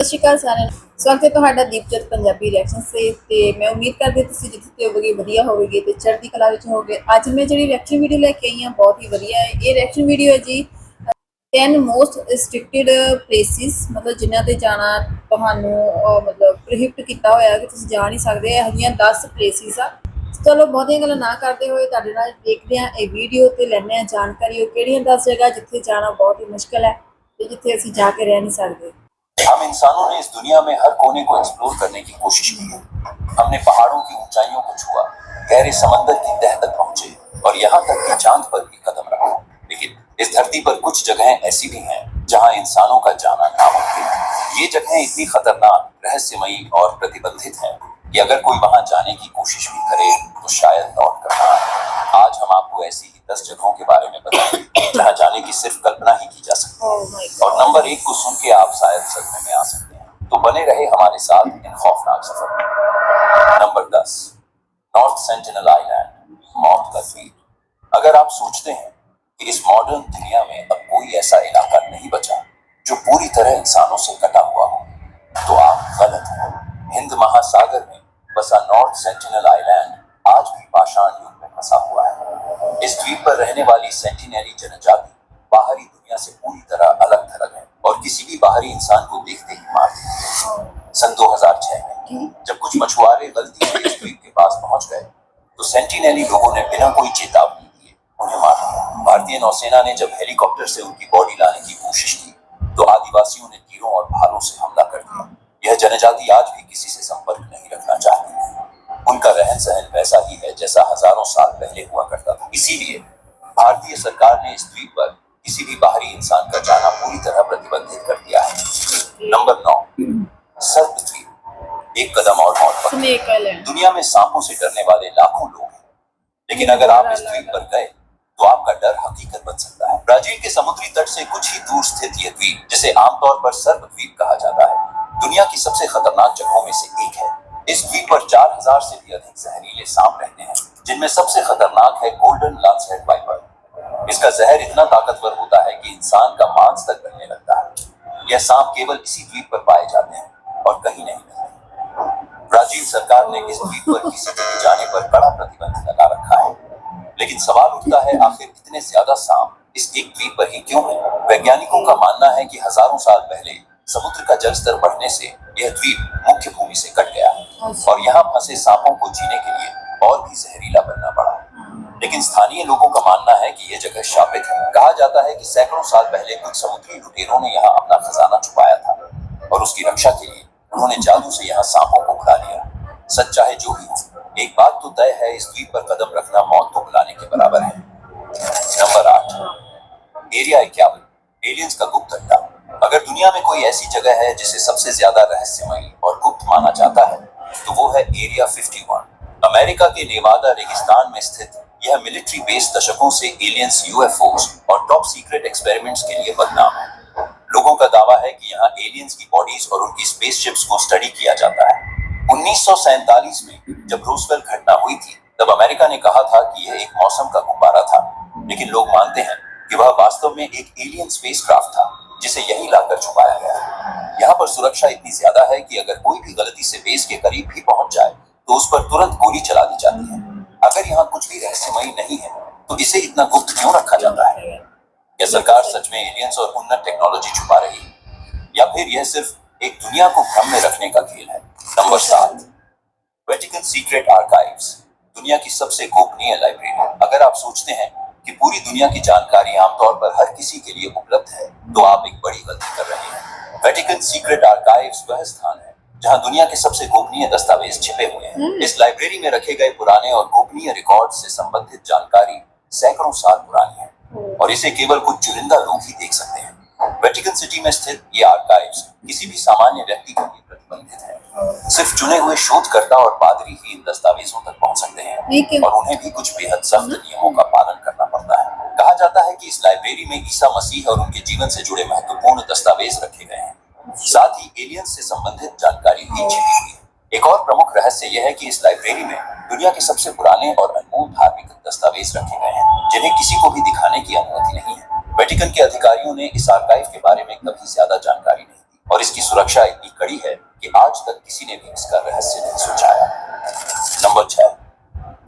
ਸਤਿ ਸ਼੍ਰੀ ਅਕਾਲ ਸਾਰਿਆਂ ਨੂੰ। ਸਵਾਗਤ ਹੈ ਤੁਹਾਡਾ ਦੀਪਜੋਤ ਪੰਜਾਬੀ ਰਿਐਕਸ਼ਨ ਤੇ ਮੈਂ ਉਮੀਦ ਕਰਦੀ ਤੁਸੀਂ ਜਿੱਥੇ ਤੇ ਹੋਵੋਗੇ ਵਧੀਆ ਹੋਵੇਗੇ ਤੇ ਚੜ੍ਹਦੀ ਕਲਾ ਵਿੱਚ ਹੋਵੋਗੇ। ਅੱਜ ਮੈਂ ਜਿਹੜੀ ਰਿਐਕਸ਼ਨ ਵੀਡੀਓ ਲੈ ਕੇ ਆਈ ਹਾਂ ਬਹੁਤ ਹੀ ਵਧੀਆ ਹੈ। ਇਹ ਰਿਐਕਸ਼ਨ ਵੀਡੀਓ ਹੈ ਜੀ 10 ਮੋਸਟ ਰਿਸਟ੍ਰਿਕਟਿਡ ਪਲੇਸਿਸ, मतलब ਜਿਨ੍ਹਾਂ ਤੇ ਜਾਣਾ ਤੁਹਾਨੂੰ मतलब ਪ੍ਰੋਹਿਬਿਟ ਕੀਤਾ ਹੋਇਆ ਕਿ ਤੁਸੀਂ ਜਾ ਨਹੀਂ ਸਕਦੇ। ਇਹੋ ਜਿਹੀਆਂ 10 ਪਲੇਸਿਸ ਆ। ਚਲੋ ਬਹੁਤੀਆਂ ਗੱਲਾਂ ਨਾ ਕਰਦੇ ਹੋਏ ਤੁਹਾਡੇ ਨਾਲ ਦੇਖਦੇ ਹਾਂ ਇਹ ਵੀਡੀਓ ਤੇ ਲੈਂਦੇ ਹਾਂ ਜਾਣਕਾਰੀ ਉਹ ਕਿਹੜੀਆਂ 10 जगह ਜਿੱਥੇ ਜਾਣਾ बहुत ही मुश्किल है ਤੇ ਜਿੱਥੇ ਅਸੀਂ ਜਾ ਕੇ ਰਹਿ नहीं सकते। हम इंसानों ने इस दुनिया में हर कोने को एक्सप्लोर करने की कोशिश की है। हमने पहाड़ों की ऊंचाइयों को छुआ, गहरे समंदर की तह तक पहुंचे और यहाँ तक कि चांद पर भी कदम रखा। लेकिन इस धरती पर कुछ जगहें ऐसी भी हैं जहाँ इंसानों का जाना नामुमकिन है। ये जगहें इतनी खतरनाक, रहस्यमयी और प्रतिबंधित हैं कि अगर कोई वहां जाने की कोशिश भी करे तो शायद लौट कर ना आए। आज हम आपको ऐसी ही 10 जगहों के बारे में बताएंगे जहाँ जाने की सिर्फ कल्पना ही की जा सकती है। और नंबर 1 को सुन के आप शायद सदमे में आ सकते हैं, तो बने रहे हमारे साथ इन खौफनाक सफर में। नंबर 10, नॉर्थ सेंटिनल आइलैंड, मौत का द्वीप। अगर आप सोचते हैं कि इस मॉडर्न दुनिया में अब कोई ऐसा इलाका नहीं बचा जो पूरी तरह इंसानों से कटा हुआ हो, तो आप गलत हैं। हिंद महासागर में बसा नॉर्थ सेंटिनल आइलैंड आज भी पाषाण युग में फंसा हुआ है। इस द्वीप पर रहने वाली सेंटिनेली जनजाति बाहरी दुनिया से पूरी तरह अलग थलग है और किसी भी बाहरी इंसान को देखते ही मार देती है। सन 2006 में जब कुछ मछुआरे गलती से इस द्वीप के पास पहुंच गए तो सेंटिनेली लोगों ने बिना कोई चेतावनी दिए उन्हें मार दिया। भारतीय नौसेना ने जब हेलीकॉप्टर से उनकी बॉडी लाने की कोशिश की तो आदिवासियों ने तीरों और भालों से हमला कर दिया। यह जनजाति आज भी किसी से संपर्क नहीं रखना चाहती है। उनका रहन सहन वैसा ही है जैसा हजारों साल पहले हुआ करता था। इसीलिए भारतीय सरकार ने इस द्वीप पर किसी भी बाहरी इंसान का जाना पूरी तरह प्रतिबंधित कर दिया है। नंबर 9, सर्प द्वीप। एक कदम और मौत पर। दुनिया में सांपों से डरने वाले लाखों लोग हैं, लेकिन अगर आप इस द्वीप पर गए तो आपका डर हकीकत बन सकता है। ब्राजील के समुद्री तट से कुछ ही दूर स्थित यह द्वीप, जिसे आमतौर पर सर्प द्वीप कहा जाता है, दुनिया की सबसे खतरनाक जगहों में से एक है। इस द्वीप पर 4000 से भी अधिक जहरीले सांप रहते हैं, जिनमें सबसे खतरनाक है गोल्डन लैंसहेड वाइपर। इसका जहर इतना ताकतवर होता है कि इंसान का मांस तक गलने लगता है। यह सांप केवल इसी द्वीप पर पाए जाते हैं और कहीं नहीं मिलते। ब्राजील सरकार ने इस द्वीप पर किसी के भी जाने पर कड़ा प्रतिबंध लगा रखा है, लेकिन सवाल उठता है आखिर इतने ज्यादा सांप इस एक द्वीप पर ही क्यों है? वैज्ञानिकों का मानना है कि हजारों साल पहले समुद्र का जल स्तर बढ़ने से यह द्वीप मुख्य भूमि से कट गया और यहाँ फंसे सांपों को जीने के लिए और भी जहरीला बनना पड़ा। लेकिन स्थानीय लोगों का मानना है कि यह जगह शापित है। कहा जाता है कि सैकड़ों साल पहले कुछ समुद्री लुटेरों ने यहाँ अपना खजाना छुपाया था और उसकी रक्षा के लिए उन्होंने जादू से यहाँ सांपों को बुला लिया। सच चाहे जो भी हो, एक बात तो तय है, इस द्वीप पर कदम रखना मौत को बुलाने के बराबर है। नंबर 8, एरिया 51, एलियंस का गुप्त अड्डा। अगर दुनिया में कोई ऐसी जगह है जिसे सबसे ज्यादा रहस्यमयी और गुप्त माना जाता है तो वो है एरिया 51। अमेरिका के नेवादा रेगिस्तान में स्थित यह मिलिट्री बेस दशकों से एलियंस, यूएफओस और टॉप सीक्रेट एक्सपेरिमेंट्स के लिए बदनाम है। लोगों का दावा है कि यहाँ एलियंस की बॉडीज और उनकी स्पेसशिप्स को स्टडी किया जाता है। 1947 में जब रोजवेल घटना हुई थी तब अमेरिका ने कहा था कि यह एक मौसम का गुब्बारा था, लेकिन लोग मानते हैं कि वह वास्तव में एक एलियन स्पेसक्राफ्ट था जिसे यहीं लाकर छुपाया गया। यहाँ पर सुरक्षा इतनी ज्यादा है कि अगर कोई भी गलती से बेस के करीब भी पहुंच जाए तो उस पर तुरंत गोली चला दी जाती है। अगर यहाँ कुछ भी रहस्यमयी नहीं है तो इसे इतना गुप्त क्यों रखा जाता है? क्या सरकार सच में एलियंस और उन्नत टेक्नोलॉजी छुपा रही है या फिर यह सिर्फ एक दुनिया को भ्रम में रखने का खेल है? नंबर 7, वेटिकन सीक्रेट आर्काइव्स, दुनिया की सबसे गोपनीय लाइब्रेरी। अगर आप सोचते हैं कि पूरी दुनिया की जानकारी आमतौर पर हर किसी के लिए उपलब्ध है तो आप एक बड़ी गलती कर रहे हैं। वेटिकन सीक्रेट आर्काइव्स वह स्थान है जहां दुनिया के सबसे गोपनीय दस्तावेज छिपे हुए हैं। इस लाइब्रेरी में रखे गए पुराने और गोपनीय रिकॉर्ड से संबंधित जानकारी सैकड़ों साल पुरानी है और इसे केवल कुछ चुनिंदा लोग ही देख सकते हैं। वेटिकन सिटी में स्थित ये आर्काइव्स किसी भी सामान्य व्यक्ति के लिए प्रतिबंधित है। सिर्फ चुने हुए शोधकर्ता और पादरी ही इन दस्तावेजों तक पहुंच सकते हैं और उन्हें भी कुछ बेहद सख्त नियमों का पालन करना पड़ता है। कहा जाता है कि इस लाइब्रेरी में ईसा मसीह और उनके जीवन से जुड़े महत्वपूर्ण दस्तावेज रखे गए हैं, साथ ही एलियंस से संबंधित जानकारी भी छिपी हुई है। एक और प्रमुख रहस्य यह है कि इस लाइब्रेरी में दुनिया के सबसे पुराने और अनमोल धार्मिक दस्तावेज रखे गए हैं जिन्हें किसी को भी दिखाने की अनुमति नहीं है। वेटिकन के अधिकारियों ने इस आर्काइव के बारे में कभी ज्यादा जानकारी नहीं दी, और इसकी सुरक्षा इतनी कड़ी है कि आज तक किसी ने भी इसका रहस्य नहीं सुलझाया। नंबर 6,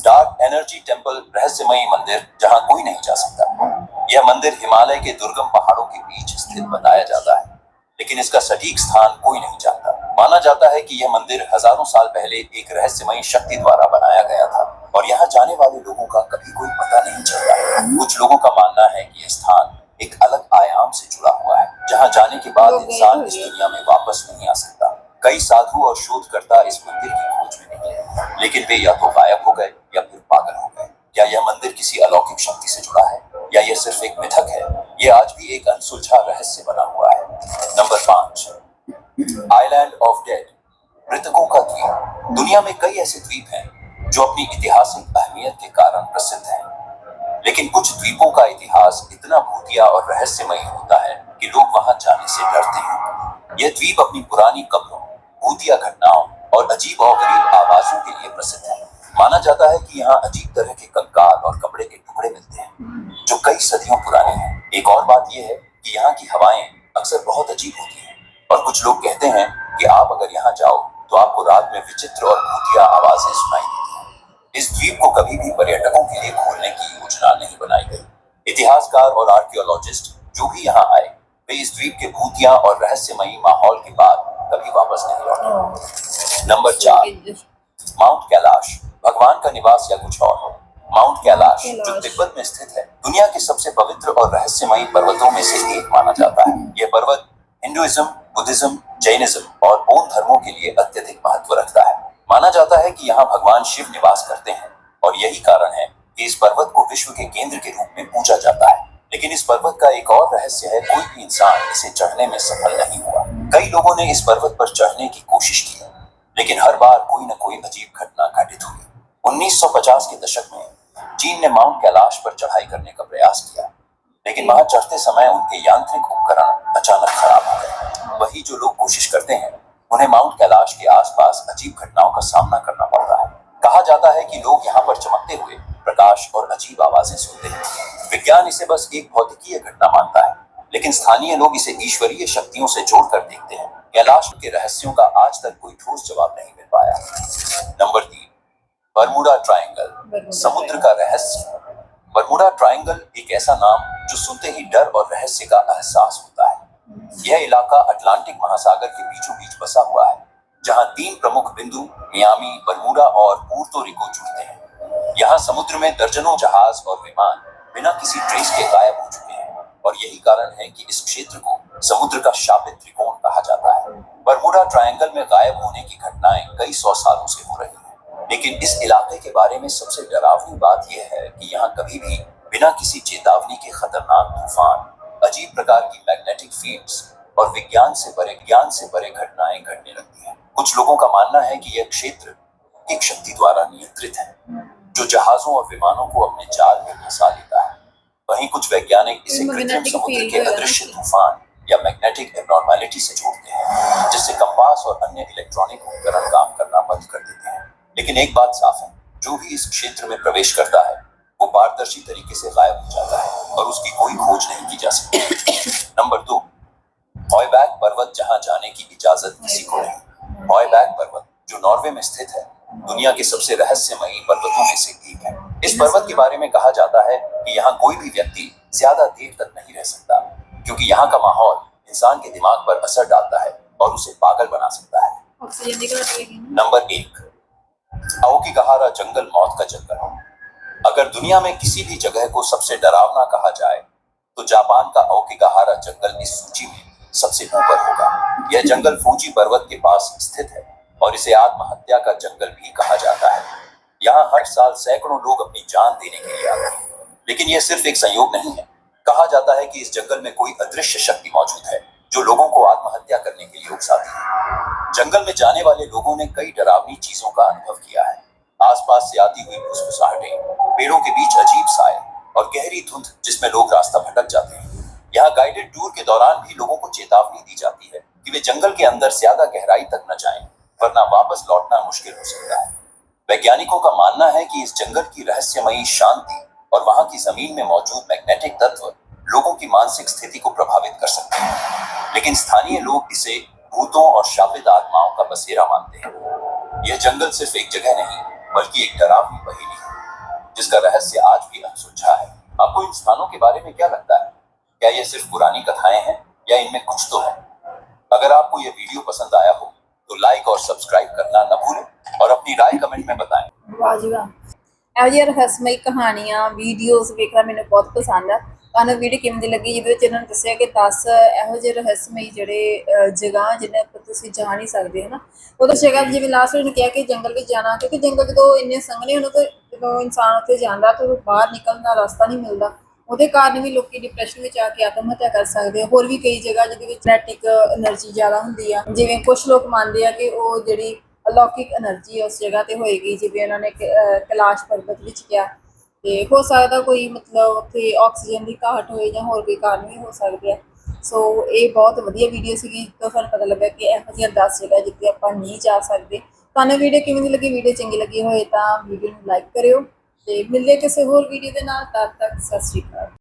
डार्क एनर्जी टेम्पल, रहस्यमयी मंदिर जहां कोई नहीं जा सकता। यह मंदिर हिमालय के दुर्गम पहाड़ों के बीच स्थित बताया जाता है, लेकिन इसका सटीक स्थान कोई नहीं जानता। माना जाता है कि यह मंदिर हजारों साल पहले एक रहस्यमयी शक्ति द्वारा बनाया गया था और यहाँ जाने वाले लोगों का कभी कोई पता नहीं चलता। कुछ लोगों का मानना है कि यह स्थान एक अलग आयाम से जुड़ा हुआ है, जहाँ जाने के बाद इंसान इस दुनिया में वापस नहीं आ सकता। कई साधु और शोधकर्ता इस मंदिर की खोज में निकले, लेकिन वे या तो गायब हो गए या फिर पागल हो गए। क्या यह मंदिर किसी अलौकिक शक्ति से जुड़ा है या यह सिर्फ एक मिथक है? यह आज भी एक अनसुलझा रहस्य बना हुआ है। नंबर 5, आइलैंड ऑफ डेड, मृतकों का द्वीप। दुनिया में कई ऐसे द्वीप हैं जो अपनी ऐतिहासिक अहमियत के कारण प्रसिद्ध हैं, लेकिन कुछ द्वीपों का इतिहास इतना भूतिया और रहस्यमयी होता है कि लोग वहां जाने से डरते हैं। यह द्वीप अपनी पुरानी कब्रों, भूतिया घटनाओं और अजीब और गरीब आवाजों के लिए प्रसिद्ध है। माना जाता है कि यहाँ अजीब तरह के कंकाल और कपड़े के टुकड़े मिलते हैं जो कई सदियों पुराने हैं। एक और बात यह है कि यहाँ की हवाएं अक्सर बहुत अजीब होती हैं और कुछ लोग कहते हैं कि आप अगर यहाँ जाओ तो आपको रात में विचित्र और भूतिया आवाजें सुनाई देती हैं। इस द्वीप को कभी भी पर्यटकों के लिए खोलने की योजना नहीं बनाई गई। इतिहासकार और आर्कियोलॉजिस्ट जो भी यहाँ आए, वे इस द्वीप के भूतिया और रहस्यमयी माहौल के बाद कभी वापस नहीं लौटे। नंबर 4, माउंट कैलाश, भगवान का निवास या कुछ और। माउंट कैलाश जो तिब्बत में स्थित है, दुनिया के सबसे पवित्र और रहस्यमयी पर्वतों में से एक माना जाता है। यह पर्वत हिंदुइज्म, बुद्धिज्म, जैनिज्म और बौद्ध धर्मों के लिए अत्यधिक महत्व रखता है। माना जाता है कि यहाँ भगवान शिव निवास करते हैं और यही कारण है कि इस पर्वत को विश्व के केंद्र के रूप में पूजा जाता है। लेकिन इस पर्वत का एक और रहस्य है, कोई भी इंसान इसे चढ़ने में सफल नहीं हुआ। कई लोगों ने इस पर्वत पर चढ़ने की कोशिश की, लेकिन हर बार कोई न कोई अजीब घटना घटित हुई। 1950 के दशक में चीन ने माउंट कैलाश पर चढ़ाई करने का प्रयास किया, लेकिन वहां चढ़ते समय उनके यांत्रिक उपकरण अचानक खराब हो गए। वही जो लोग कोशिश करते हैं, उन्हें माउंट कैलाश के आसपास अजीब घटनाओं का सामना करना पड़ता है। कहा जाता है कि लोग यहाँ पर चमकते हुए प्रकाश और अजीब आवाजें सुनते हैं। विज्ञान इसे बस एक भौतिकीय घटना मानता है, लेकिन स्थानीय लोग इसे ईश्वरीय शक्तियों से जोड़कर देखते हैं। कैलाश के रहस्यों का आज तक कोई ठोस जवाब नहीं मिल पाया। नंबर 3, बरमुडा ट्रायंगल, समुद्र का रहस्य। बरमुडा ट्रायंगल एक ऐसा नाम जो सुनते ही डर और रहस्य का एहसास होता है। यह इलाका अटलांटिक महासागर के बीचों बीच बसा हुआ है, जहां 3 प्रमुख बिंदु मियामी, बरमुडा और पुर्तो रिको जुड़ते हैं। यहाँ समुद्र में दर्जनों जहाज और विमान बिना किसी ट्रेस के गायब हो चुके हैं और यही कारण है कि इस क्षेत्र को समुद्र का शापित त्रिकोण कहा जाता है। बरमुडा ट्रायंगल में गायब होने की घटनाएं कई 100 सालों से हो रही हैं, लेकिन इस इलाके के बारे में सबसे डरावनी बात यह है कि यहाँ कभी भी बिना किसी चेतावनी के खतरनाक तूफान, अजीब प्रकार की मैग्नेटिक फील्ड्स और विज्ञान से परे घटनाएं घटने लगती हैं। कुछ लोगों का मानना है कि यह क्षेत्र एक शक्ति द्वारा नियंत्रित है, जो जहाजों और विमानों को अपने जाल में फंसा लेता है। वहीं कुछ वैज्ञानिक इसे कृत्रिम समुद्र के अदृश्य तूफान या मैग्नेटिक एब्नॉर्मैलिटी से जोड़ते हैं, जिससे कंपास और अन्य इलेक्ट्रॉनिक उपकरण काम करना बंद कर देते हैं। लेकिन एक बात साफ है, जो भी इस क्षेत्र में प्रवेश करता है वो पारदर्शी तरीके से गायब हो जाता है और उसकी कोई खोज नहीं की जा सकती। नंबर 2, हॉयबैक पर्वत, जहां जाने की इजाजत किसी को नहीं। हॉयबैक पर्वत जो नॉर्वे में स्थित है, दुनिया के सबसे रहस्यमयी पर्वतों में से एक है। इस पर्वत के बारे में कहा जाता है कि यहाँ कोई भी व्यक्ति ज्यादा देर तक नहीं रह सकता, क्योंकि यहाँ का माहौल इंसान के दिमाग पर असर डालता है और उसे पागल बना सकता है। नंबर 1, आओकीगहारा जंगल, मौत का जंगल। अगर दुनिया में किसी भी जगह को सबसे डरावना कहा जाए तो जापान का आओकीगहारा जंगल इस सूची में सबसे ऊपर होगा। यह जंगल फूजी पर्वत के पास स्थित है और इसे आत्महत्या का जंगल भी कहा जाता है। यहाँ हर साल सैकड़ों लोग अपनी जान देने के लिए आते हैं, लेकिन यह सिर्फ एक संयोग नहीं है। कहा जाता है कि इस जंगल में कोई अदृश्य शक्ति मौजूद है जो लोगों को आत्महत्या करने के लिए उकसाती है। जंगल में जाने वाले लोगों ने कई डरावनी चीजों का अनुभव किया है। आसपास से आती हुई फुसफुसाहटें, पेड़ों के बीच अजीब साए और गहरी धुंध जिसमें लोग रास्ता भटक जाते हैं। यहाँ गाइडेड टूर के दौरान भी लोगों को चेतावनी दी जाती है कि वे जंगल के अंदर ज्यादा गहराई तक न जाएं, वरना वापस लौटना मुश्किल हो सकता है। वैज्ञानिकों का मानना है कि इस जंगल की रहस्यमयी शांति और वहां की जमीन में मौजूद मैग्नेटिक तत्व लोगों की मानसिक स्थिति को प्रभावित कर सकते हैं, लेकिन स्थानीय लोग इसे भूतों और शापित आत्माओं का बसेरा मानते हैं। यह जंगल सिर्फ एक जगह नहीं, बल्कि एक डरावनी पहेली है, जिसका रहस्य आज भी अनसुलझा है। आपको इन स्थानों के बारे में क्या लगता है? क्या ये सिर्फ पुरानी कथाएं हैं या इनमें कुछ तो है? अगर आपको यह वीडियो पसंद आया हो तो लाइक और सब्सक्राइब करना न भूलें और अपनी राय कमेंट में बताएं। ਵਾਹ ਜੀ ਵਾਹ, ਇਹੋ ਜਿਹੀਆਂ ਰਹੱਸਮਈ ਕਹਾਣੀਆਂ ਵੀਡੀਓਜ਼ ਵੇਖਣਾ ਮੈਨੂੰ ਬਹੁਤ ਪਸੰਦ ਆ। ਤੁਹਾਨੂੰ ਵੀਡੀਓ ਕਿਵੇਂ ਦੀ ਲੱਗੀ, ਜਿਹਦੇ ਵਿੱਚ ਇਹਨਾਂ ਨੇ ਦੱਸਿਆ ਕਿ 10 ਇਹੋ ਜਿਹੇ ਰਹੱਸਮਈ ਜਿਹੜੇ ਜਗ੍ਹਾ ਜਿਨ੍ਹਾਂ ਪਰ ਤੁਸੀਂ ਜਾ ਨਹੀਂ ਸਕਦੇ, ਹੈ ਨਾ। ਉਦੋਂ ਜਗ੍ਹਾ ਜਿਵੇਂ ਲਾਸਟ ਨੇ ਕਿਹਾ ਕਿ ਜੰਗਲ ਵਿੱਚ ਜਾਣਾ, ਕਿਉਂਕਿ ਜੰਗਲ ਜਦੋਂ ਇੰਨੇ ਸੰਘਣੇ ਹੋਣ ਤਾਂ ਜਦੋਂ ਇਨਸਾਨ ਉੱਥੇ ਜਾਂਦਾ ਤਾਂ ਬਾਹਰ ਨਿਕਲਣ ਦਾ ਰਸਤਾ ਨਹੀਂ ਮਿਲਦਾ। ਉਹਦੇ ਕਾਰਨ ਵੀ ਲੋਕੀ ਡਿਪਰੈਸ਼ਨ ਵਿੱਚ ਆ ਕੇ ਆਤਮ ਹੱਤਿਆ ਕਰ ਸਕਦੇ ਆ। ਹੋਰ ਵੀ ਕਈ ਜਗ੍ਹਾ ਜਿਹਦੇ ਵਿੱਚ ਨੈਟਿਕ એનર્ਜੀ ਜ਼ਿਆਦਾ ਹੁੰਦੀ ਆ, ਜਿਵੇਂ ਕੁਝ ਲੋਕ ਮੰਨਦੇ ਆ ਕਿ ਉਹ ਜਿਹੜੀ ਅਲੌਕਿਕ એનર્ਜੀ ਉਸ ਜਗ੍ਹਾ ਤੇ ਹੋਏਗੀ, ਜਿਵੇਂ ਉਹਨਾਂ ਨੇ ਕੈਲਾਸ਼ ਪਰਬਤ ਵਿੱਚ ਕਿਹਾ। ਤੇ ਹੋ ਸਕਦਾ ਕੋਈ ਮਤਲਬ ਉੱਥੇ ਆਕਸੀਜਨ ਦੀ ਘਾਟ ਹੋਏ ਜਾਂ ਹੋਰ ਕੋਈ ਕਾਰਨ ਵੀ ਹੋ ਸਕਦੇ ਆ। ਸੋ ਇਹ ਬਹੁਤ ਵਧੀਆ ਵੀਡੀਓ ਸੀਗੀ, ਤਾਂ ਸਾਨੂੰ ਪਤਾ ਲੱਗਾ ਕਿ ਇਹੋ ਜਿਹੀਆਂ 10 ਜਗ੍ਹਾ ਜਿੱਥੇ ਆਪਾਂ ਨਹੀਂ ਜਾ ਸਕਦੇ। ਤੁਹਾਨੂੰ ਵੀਡੀਓ ਕਿਵੇਂ ਦੀ ਲੱਗੀ? ਵੀਡੀਓ ਚੰਗੀ ਲੱਗੀ ਹੋਏ ਤਾਂ ਵੀਡੀਓ ਨੂੰ ਲਾਈਕ ਕਰਿਓ ਤੇ ਮਿਲਦੇ ਕਿਸੇ ਹੋਰ ਵੀਡੀਓ ਦੇ ਨਾਲ। ਤਦ ਤੱਕ ਸਤਿ ਸ਼੍ਰੀ ਅਕਾਲ।